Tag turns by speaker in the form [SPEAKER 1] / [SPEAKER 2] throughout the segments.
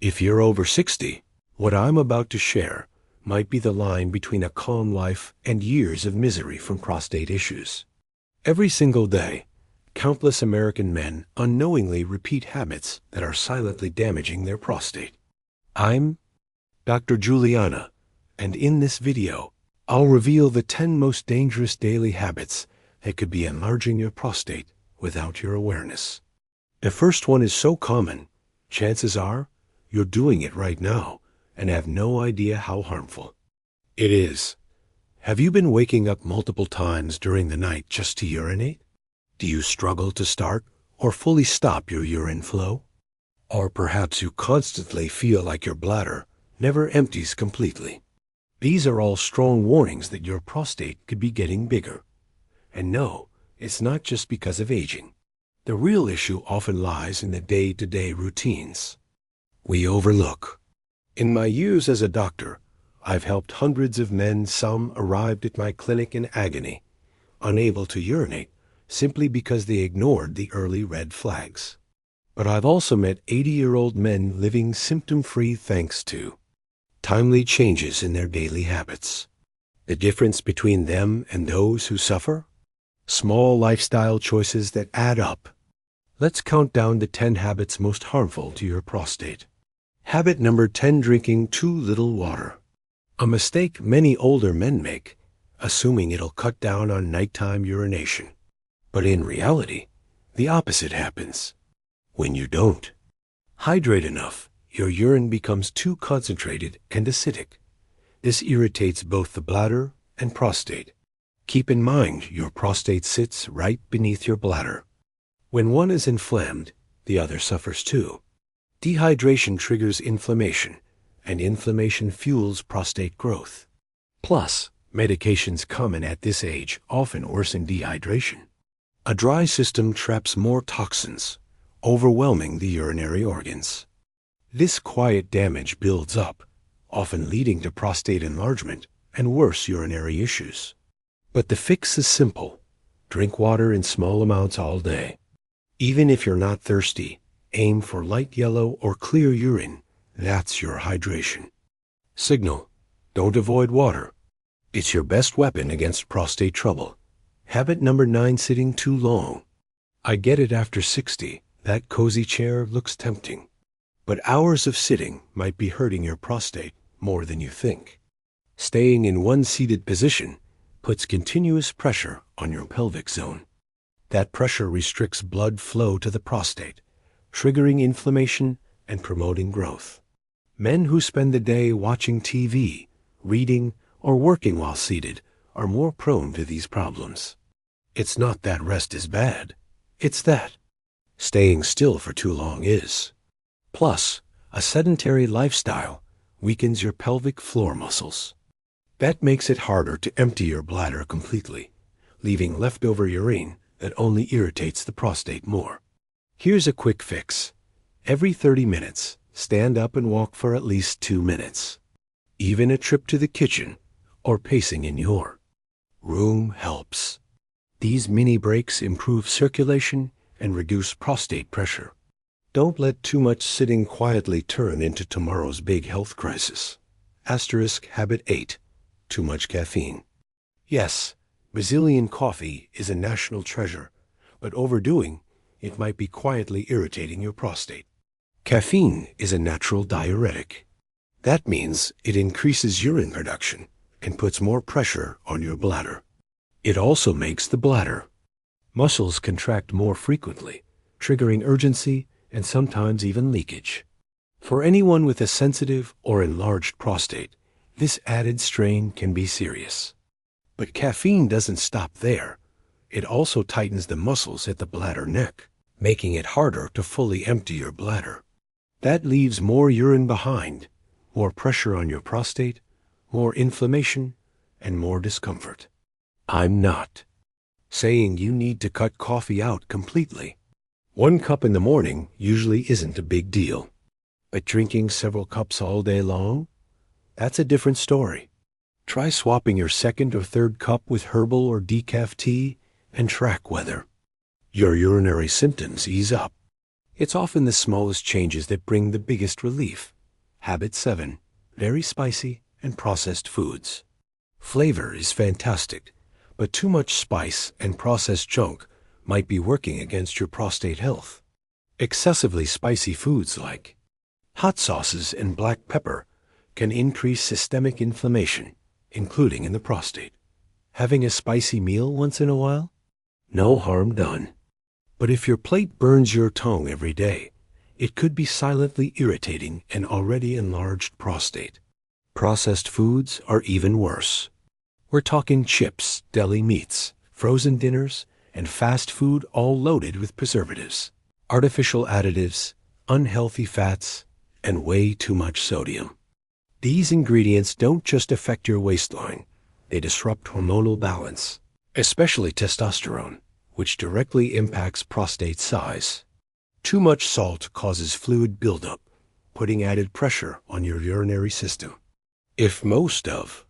[SPEAKER 1] If you're over 60, what I'm about to share might be the line between a calm life and years of misery from prostate issues. Every single day, countless American men unknowingly repeat habits that are silently damaging their prostate. I'm Dr. Juliana, and in this video, I'll reveal the 10 most dangerous daily habits that could be enlarging your prostate without your awareness. The first one is so common, chances are you're doing it right now and have no idea how harmful it is. Have you been waking up multiple times during the night just to urinate? Do you struggle to start or fully stop your urine flow? Or perhaps you constantly feel like your bladder never empties completely. These are all strong warnings that your prostate could be getting bigger. And no, it's not just because of aging. The real issue often lies in the day-to-day routines we overlook. In my years as a doctor, I've helped hundreds of men. Some arrived at my clinic in agony, unable to urinate simply because they ignored the early red flags. But I've also met 80-year-old men living symptom-free thanks to timely changes in their daily habits. The difference between them and those who suffer? Small lifestyle choices that add up. Let's count down the 10 habits most harmful to your prostate. Habit number 10: drinking too little water. A mistake many older men make, assuming it'll cut down on nighttime urination. But in reality, the opposite happens. When you don't hydrate enough, your urine becomes too concentrated and acidic. This irritates both the bladder and prostate. Keep in mind your prostate sits right beneath your bladder. When one is inflamed, the other suffers too. Dehydration triggers inflammation, and inflammation fuels prostate growth. Plus, medications common at this age often worsen dehydration. A dry system traps more toxins, overwhelming the urinary organs. This quiet damage builds up, often leading to prostate enlargement and worse urinary issues. But the fix is simple. Drink water in small amounts all day. Even if you're not thirsty, aim for light yellow or clear urine. That's your hydration signal. Don't avoid water. It's your best weapon against prostate trouble. Habit number 9: sitting too long. I get it, after 60, that cozy chair looks tempting. But hours of sitting might be hurting your prostate more than you think. Staying in one seated position puts continuous pressure on your pelvic zone. That pressure restricts blood flow to the prostate, triggering inflammation and promoting growth. Men who spend the day watching TV, reading, or working while seated are more prone to these problems. It's not that rest is bad, it's that staying still for too long is. Plus, a sedentary lifestyle weakens your pelvic floor muscles. That makes it harder to empty your bladder completely, leaving leftover urine that only irritates the prostate more. Here's a quick fix. Every 30 minutes, stand up and walk for at least 2 minutes. Even a trip to the kitchen or pacing in your room helps. These mini breaks improve circulation and reduce prostate pressure. Don't let too much sitting quietly turn into tomorrow's big health crisis. Habit 8: too much caffeine. Yes, Brazilian coffee is a national treasure, but overdoing it might be quietly irritating your prostate. Caffeine is a natural diuretic. That means it increases urine production and puts more pressure on your bladder. It also makes the bladder muscles contract more frequently, triggering urgency and sometimes even leakage. For anyone with a sensitive or enlarged prostate, this added strain can be serious. But caffeine doesn't stop there. It also tightens the muscles at the bladder neck, making it harder to fully empty your bladder. That leaves more urine behind, more pressure on your prostate, more inflammation, and more discomfort. I'm not saying you need to cut coffee out completely. 1 cup in the morning usually isn't a big deal. But drinking several cups all day long? That's a different story. Try swapping your second or third cup with herbal or decaf tea and track whether your urinary symptoms ease up. It's often the smallest changes that bring the biggest relief. Habit 7. Very spicy and processed foods. Flavor is fantastic, but too much spice and processed junk might be working against your prostate health. Excessively spicy foods like hot sauces and black pepper can increase systemic inflammation, including in the prostate. Having a spicy meal once in a while? No harm done. But if your plate burns your tongue every day, it could be silently irritating an already enlarged prostate. Processed foods are even worse. We're talking chips, deli meats, frozen dinners, and fast food all loaded with preservatives, artificial additives, unhealthy fats, and way too much sodium. These ingredients don't just affect your waistline, they disrupt hormonal balance, especially testosterone, which directly impacts prostate size. Too much salt causes fluid buildup, putting added pressure on your urinary system. If most of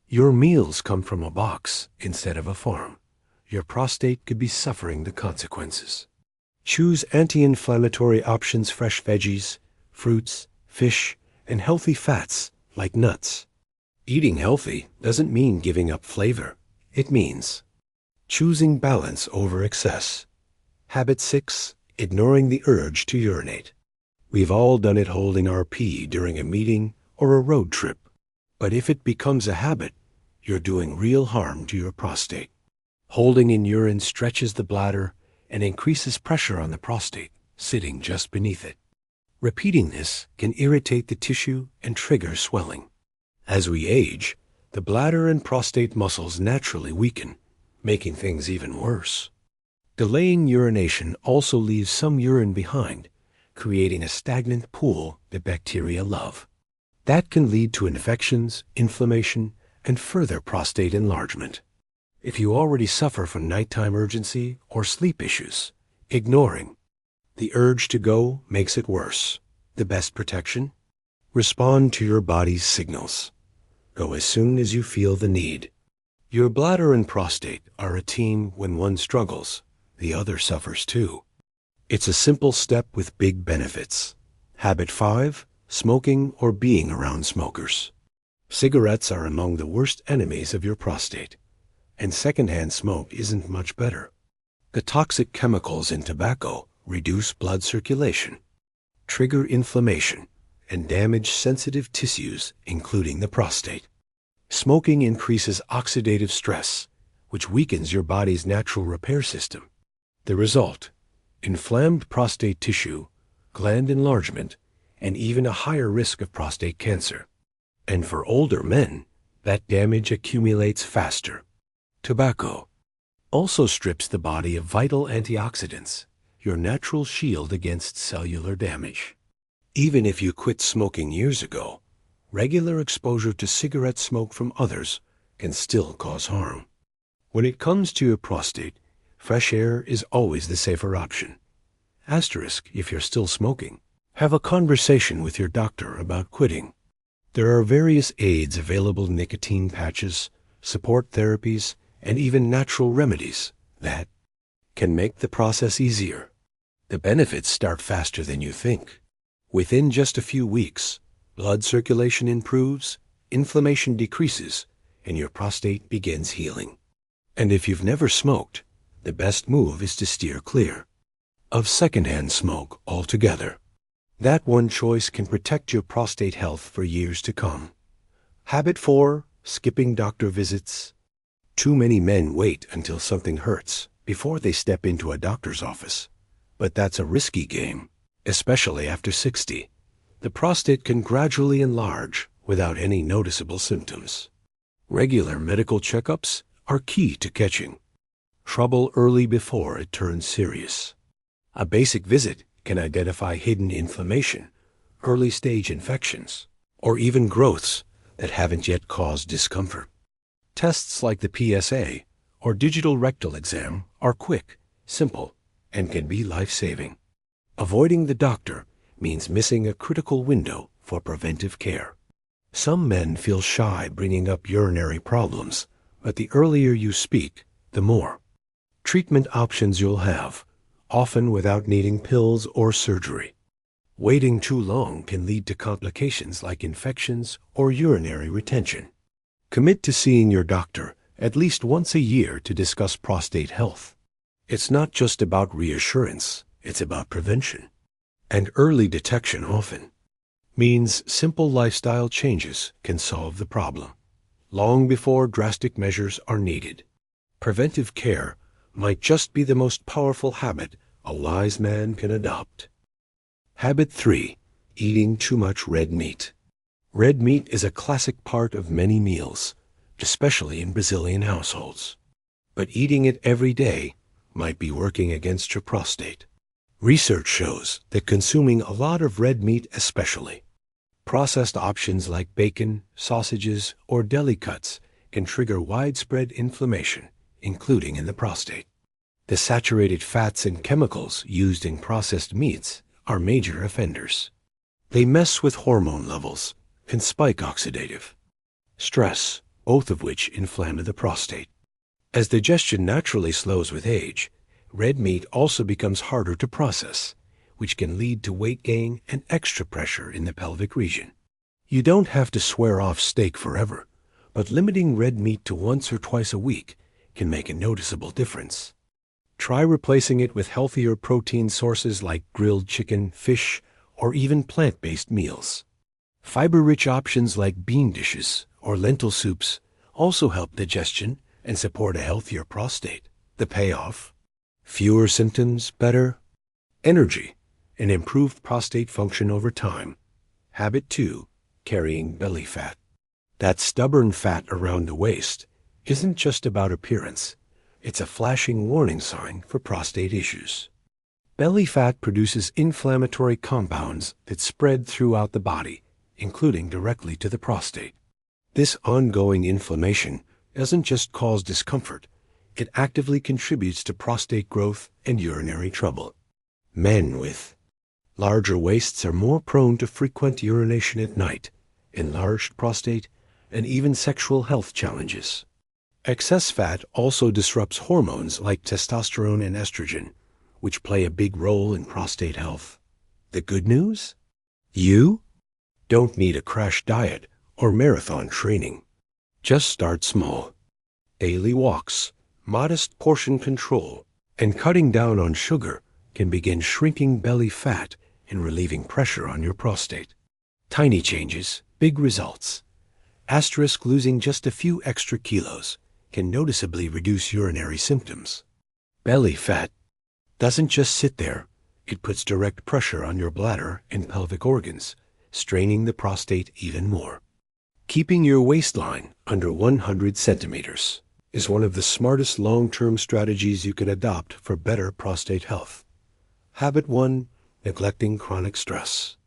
[SPEAKER 1] your meals come from a box instead of a farm, your prostate could be suffering the consequences. Choose anti-inflammatory options: fresh veggies, fruits, fish, and healthy fats like nuts. Eating healthy doesn't mean giving up flavor. It means choosing balance over excess. Habit 6. Ignoring the urge to urinate. We've all done it holding our pee during a meeting or a road trip. But if it becomes a habit, you're doing real harm to your prostate. Holding in urine stretches the bladder and increases pressure on the prostate, sitting just beneath it. Repeating this can irritate the tissue and trigger swelling. As we age, the bladder and prostate muscles naturally weaken, making things even worse. Delaying urination also leaves some urine behind, creating a stagnant pool that bacteria love. That can lead to infections, inflammation, and further prostate enlargement. If you already suffer from nighttime urgency or sleep issues, ignoring the urge to go makes it worse. The best protection? Respond to your body's signals. Go as soon as you feel the need. Your bladder and prostate are a team. When one struggles, the other suffers too. It's a simple step with big benefits. Habit 5. Smoking or being around smokers. Cigarettes are among the worst enemies of your prostate, and secondhand smoke isn't much better. The toxic chemicals in tobacco reduce blood circulation, trigger inflammation, and damage sensitive tissues, including the prostate. Smoking increases oxidative stress, which weakens your body's natural repair system. The result: inflamed prostate tissue, gland enlargement, and even a higher risk of prostate cancer. And for older men, that damage accumulates faster. Tobacco also strips the body of vital antioxidants, your natural shield against cellular damage. Even if you quit smoking years ago, regular exposure to cigarette smoke from others can still cause harm. When it comes to your prostate, fresh air is always the safer option. Asterisk if you're still smoking. Have a conversation with your doctor about quitting. There are various aids available: nicotine patches, support therapies, and even natural remedies that can make the process easier. The benefits start faster than you think. Within just a few weeks, blood circulation improves, inflammation decreases, and your prostate begins healing. And if you've never smoked, the best move is to steer clear of secondhand smoke altogether. That one choice can protect your prostate health for years to come. Habit 4. Skipping doctor visits. Too many men wait until something hurts before they step into a doctor's office. But that's a risky game, especially after 60. The prostate can gradually enlarge without any noticeable symptoms. Regular medical checkups are key to catching trouble early before it turns serious. A basic visit can identify hidden inflammation, early-stage infections, or even growths that haven't yet caused discomfort. Tests like the PSA or digital rectal exam are quick, simple, and can be life-saving. Avoiding the doctor means missing a critical window for preventive care. Some men feel shy bringing up urinary problems, but the earlier you speak, the more treatment options you'll have, often without needing pills or surgery. Waiting too long can lead to complications like infections or urinary retention. Commit to seeing your doctor at least once a year to discuss prostate health. It's not just about reassurance, it's about prevention. And early detection often means simple lifestyle changes can solve the problem, long before drastic measures are needed. Preventive care might just be the most powerful habit a wise man can adopt. Habit 3. Eating too much red meat. Red meat is a classic part of many meals, especially in Brazilian households. But eating it every day might be working against your prostate. Research shows that consuming a lot of red meat, especially processed options like bacon, sausages, or deli cuts, can trigger widespread inflammation, including in the prostate. The saturated fats and chemicals used in processed meats are major offenders. They mess with hormone levels and spike oxidative stress, both of which inflame the prostate. As digestion naturally slows with age, red meat also becomes harder to process, which can lead to weight gain and extra pressure in the pelvic region. You don't have to swear off steak forever, but limiting red meat to once or twice a week can make a noticeable difference. Try replacing it with healthier protein sources like grilled chicken, fish, or even plant-based meals. Fiber-rich options like bean dishes or lentil soups also help digestion and support a healthier prostate. The payoff? Fewer symptoms, better energy, and improved prostate function over time. Habit 2. Carrying belly fat. That stubborn fat around the waist isn't just about appearance. It's a flashing warning sign for prostate issues. Belly fat produces inflammatory compounds that spread throughout the body, including directly to the prostate. This ongoing inflammation doesn't just cause discomfort, it actively contributes to prostate growth and urinary trouble. Men with larger waists are more prone to frequent urination at night, enlarged prostate, and even sexual health challenges. Excess fat also disrupts hormones like testosterone and estrogen, which play a big role in prostate health. The good news? You don't need a crash diet or marathon training. Just start small. Daily walks, modest portion control, and cutting down on sugar can begin shrinking belly fat and relieving pressure on your prostate. Tiny changes, big results. Asterisk losing just a few extra kilos can noticeably reduce urinary symptoms. Belly fat doesn't just sit there. It puts direct pressure on your bladder and pelvic organs, straining the prostate even more. Keeping your waistline under 100 centimeters is one of the smartest long-term strategies you can adopt for better prostate health. Habit 1. Neglecting chronic stress.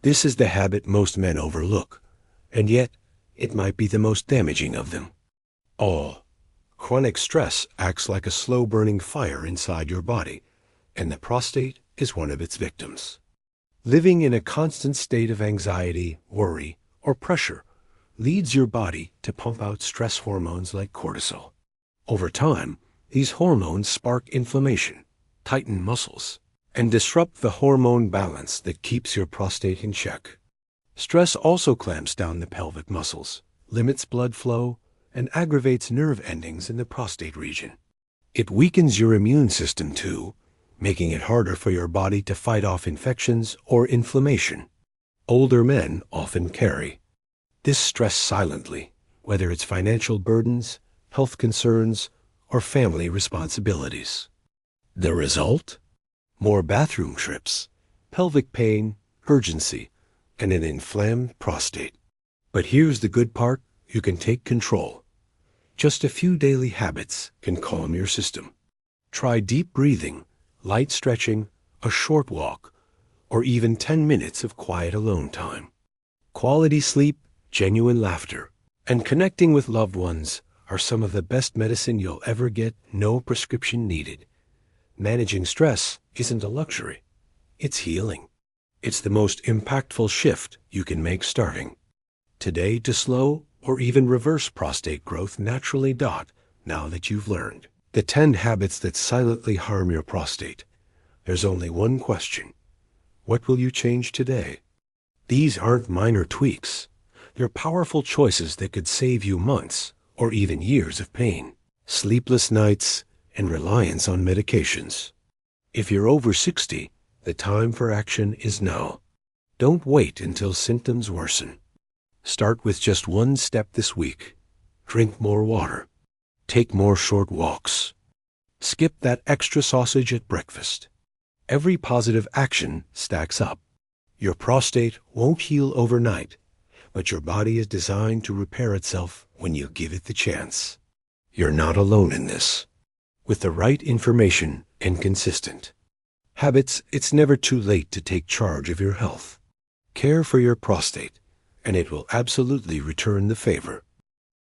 [SPEAKER 1] This is the habit most men overlook, and yet it might be the most damaging of them all. Chronic stress acts like a slow-burning fire inside your body, and the prostate is one of its victims. Living in a constant state of anxiety, worry, or pressure leads your body to pump out stress hormones like cortisol. Over time, these hormones spark inflammation, tighten muscles, and disrupt the hormone balance that keeps your prostate in check. Stress also clamps down the pelvic muscles, limits blood flow, and aggravates nerve endings in the prostate region. It weakens your immune system too, making it harder for your body to fight off infections or inflammation. Older men often carry this stress silently, whether it's financial burdens, health concerns, or family responsibilities. The result? More bathroom trips, pelvic pain, urgency, and an inflamed prostate. But here's the good part: you can take control. Just a few daily habits can calm your system. Try deep breathing, light stretching, a short walk, or even 10 minutes of quiet alone time. Quality sleep, genuine laughter, and connecting with loved ones are some of the best medicine you'll ever get, no prescription needed. Managing stress isn't a luxury. It's healing. It's the most impactful shift you can make starting today to slow or even reverse prostate growth naturally. Now that you've learned the 10 habits that silently harm your prostate, There's only one question. What will you change today? These aren't minor tweaks. They're powerful choices that could save you months or even years of pain, sleepless nights, and reliance on medications. If you're over 60, the time for action is now. Don't wait until symptoms worsen. Start with just one step this week. Drink more water. Take more short walks. Skip that extra sausage at breakfast. Every positive action stacks up. Your prostate won't heal overnight, but your body is designed to repair itself when you give it the chance. You're not alone in this. With the right information and consistent habits, it's never too late to take charge of your health. Care for your prostate, and it will absolutely return the favor.